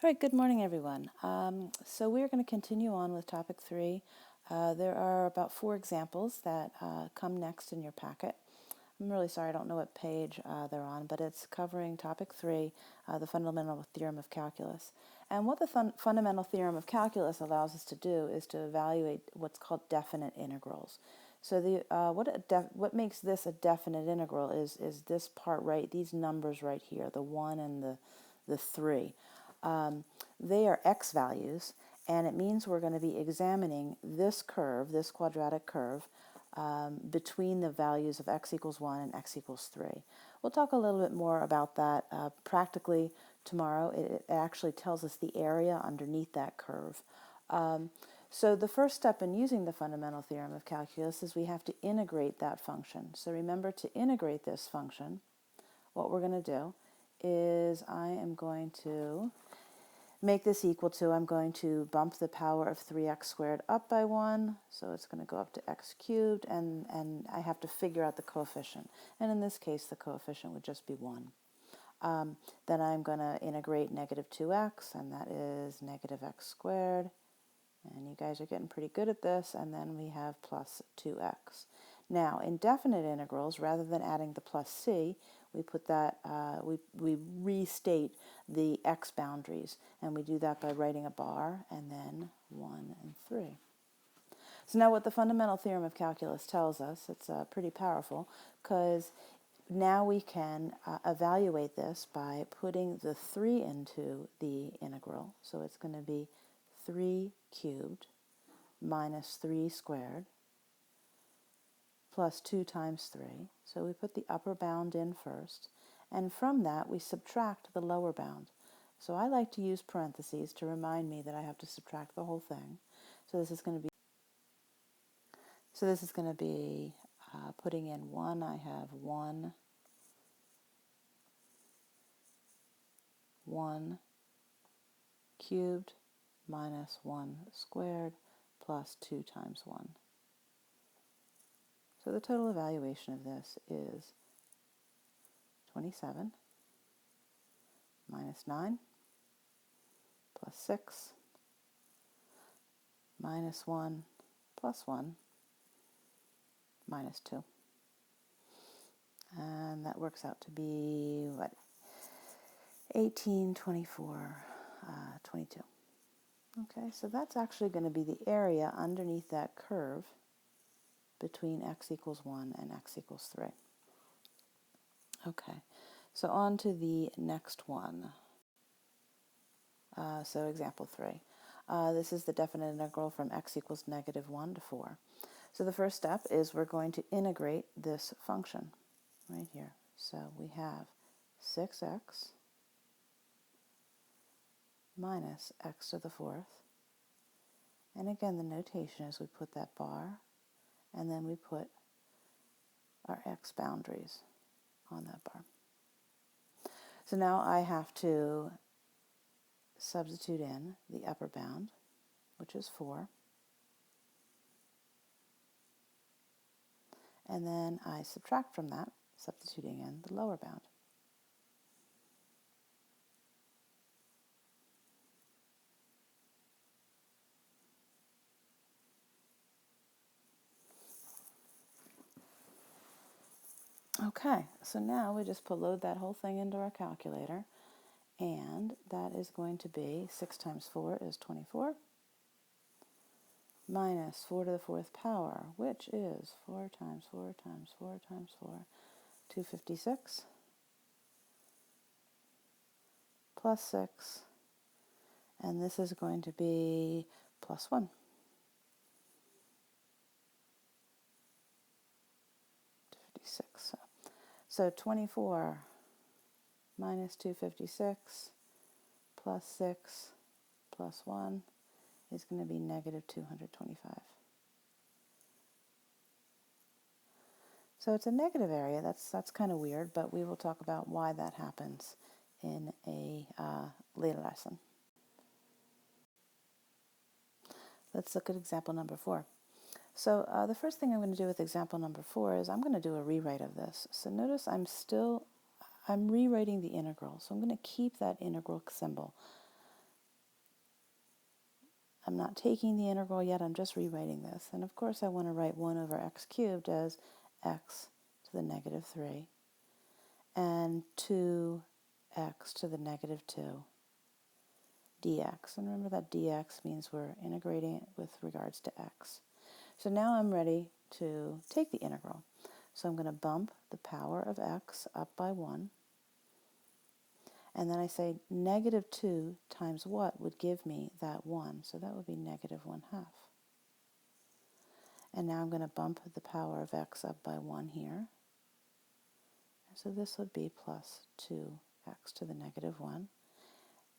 All right, good morning, everyone. So we're going to continue on with topic 3. There are about 4 examples that come next in your packet. I'm really sorry, I don't know what page they're on, but it's covering topic 3, the fundamental theorem of calculus. And what the fundamental theorem of calculus allows us to do is to evaluate what's called definite integrals. So what makes this a definite integral is this part right, these numbers right here, the 1 and the 3. They are x values, and it means we're going to be examining this curve, this quadratic curve, between the values of x equals 1 and x equals 3. We'll talk a little bit more about that practically tomorrow. It actually tells us the area underneath that curve. So the first step in using the fundamental theorem of calculus is we have to integrate that function. So remember, to integrate this function, what we're going to do is I am going to make this equal to, I'm going to bump the power of 3x squared up by 1, so it's going to go up to x cubed, and I have to figure out the coefficient. And in this case, the coefficient would just be 1. Then I'm going to integrate negative 2x, and that is negative x squared. And you guys are getting pretty good at this, and then we have plus 2x. Now, in definite integrals, rather than adding the plus c, we put that, we restate the x boundaries, and we do that by writing a bar and then 1 and 3. So now what the fundamental theorem of calculus tells us, it's pretty powerful, because now we can evaluate this by putting the 3 into the integral. So it's going to be 3 cubed minus 3 squared plus 2 times 3. So we put the upper bound in first, and from that we subtract the lower bound. So I like to use parentheses to remind me that I have to subtract the whole thing. So this is going to be putting in 1, I have 1 cubed minus 1 squared plus 2 times 1. So the total evaluation of this is 27 minus 9 plus 6 minus 1 plus 1 minus 2. And that works out to be, 18, 24, 22. Okay, so that's actually going to be the area underneath that curve between x equals 1 and x equals 3. Okay, so on to the next one. So example 3. This is the definite integral from x equals negative 1 to 4. So the first step is we're going to integrate this function right here. So we have 6x minus x to the 4th. And again, the notation is we put that bar, and then we put our x boundaries on that bar. So now I have to substitute in the upper bound, which is 4. And then I subtract from that, substituting in the lower bound. Okay, so now we just load that whole thing into our calculator, and that is going to be 6 times 4 is 24, minus 4 to the 4th power, which is 4 times 4 times 4 times 4, 256, plus 6, and this is going to be plus 1. 256. So 24 minus 256 plus 6 plus 1 is going to be negative 225. So it's a negative area. That's kind of weird, but we will talk about why that happens in a later lesson. Let's look at example number 4. So the first thing I'm going to do with example number 4 is I'm going to do a rewrite of this. So notice I'm rewriting the integral. So I'm going to keep that integral symbol. I'm not taking the integral yet, I'm just rewriting this. And of course I want to write 1 over x cubed as x to the negative 3 and 2x to the negative 2 dx. And remember that dx means we're integrating it with regards to x. So now I'm ready to take the integral. So I'm going to bump the power of x up by 1. And then I say negative 2 times what would give me that 1? So that would be negative 1/2. And now I'm going to bump the power of x up by 1 here. So this would be plus 2x to the negative 1.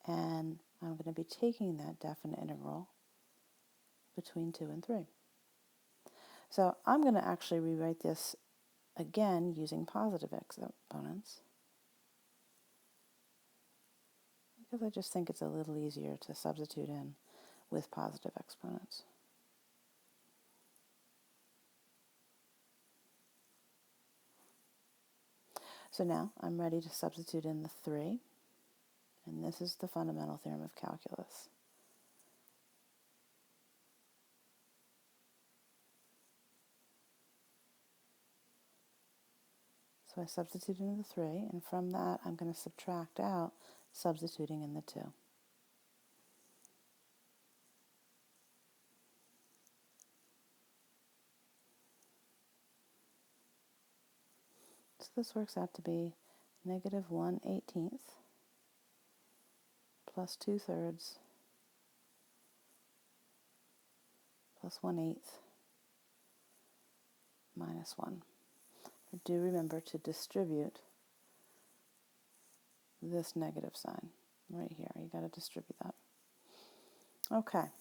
And I'm going to be taking that definite integral between 2 and 3. So I'm going to actually rewrite this again using positive exponents, because I just think it's a little easier to substitute in with positive exponents. So now I'm ready to substitute in the 3, and this is the fundamental theorem of calculus. So I substitute in the 3, and from that I'm going to subtract out substituting in the 2. So this works out to be negative 1/18 plus 2/3 plus 1/8 minus 1. Do remember to distribute this negative sign right here. You got to distribute that. Okay.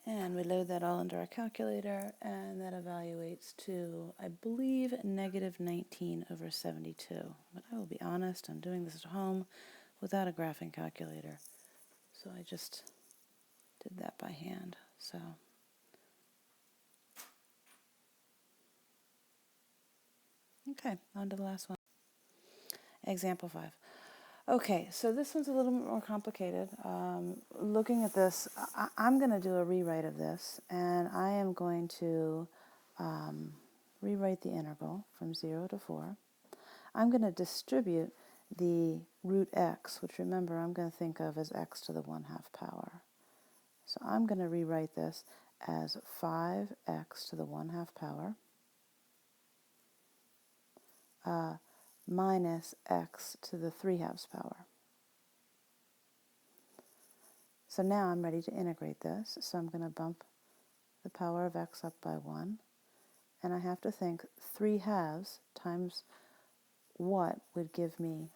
And we load that all into our calculator, and that evaluates to, I believe, negative 19 over 72. But I will be honest, I'm doing this at home without a graphing calculator. So I just did that by hand. So okay, on to the last one. Example 5. Okay, so this one's a little bit more complicated. Looking at this, I'm going to do a rewrite of this, and I am going to rewrite the integral from 0 to 4. I'm going to distribute the root x, which remember I'm going to think of as x to the 1/2 power. So I'm going to rewrite this as 5x to the 1/2 power minus x to the 3/2 power. So now I'm ready to integrate this. So I'm going to bump the power of x up by 1. And I have to think 3/2 times what would give me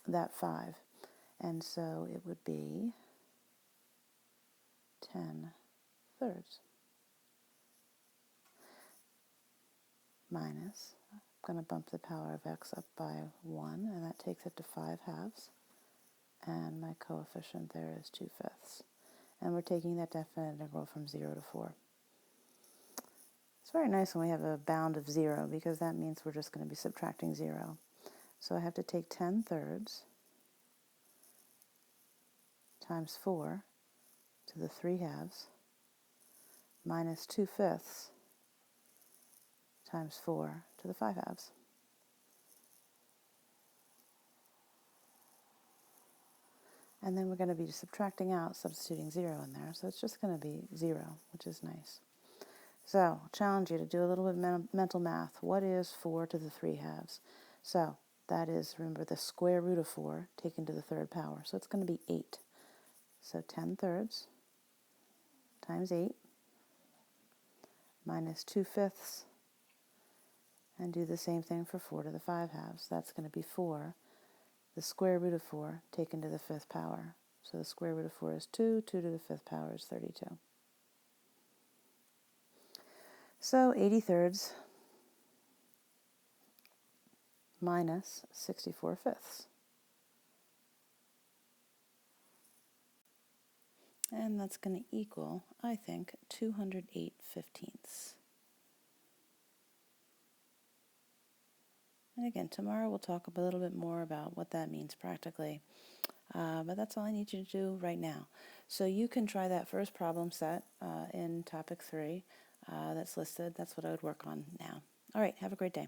that 5. And so it would be 10/3 minus, I'm going to bump the power of x up by 1, and that takes it to 5/2. And my coefficient there is 2/5. And we're taking that definite integral from 0 to 4. It's very nice when we have a bound of 0, because that means we're just going to be subtracting 0. So I have to take 10/3 times 4 to the 3/2 minus 2/5 times 4 to the 5/2. And then we're going to be subtracting out, substituting 0 in there. So it's just going to be 0, which is nice. So I'll challenge you to do a little bit of mental math. What is 4 to the 3/2? So that is, remember, the square root of 4 taken to the 3rd power. So it's going to be 8. So 10/3 times 8 minus 2/5, and do the same thing for 4 to the 5/2. That's going to be 4. The square root of 4 taken to the 5th power. So the square root of 4 is 2. 2 to the 5th power is 32. So 80/3 minus 64/5. And that's going to equal, I think, 208/15. And again, tomorrow we'll talk a little bit more about what that means practically. But that's all I need you to do right now. So you can try that first problem set in topic 3 that's listed. That's what I would work on now. All right, have a great day.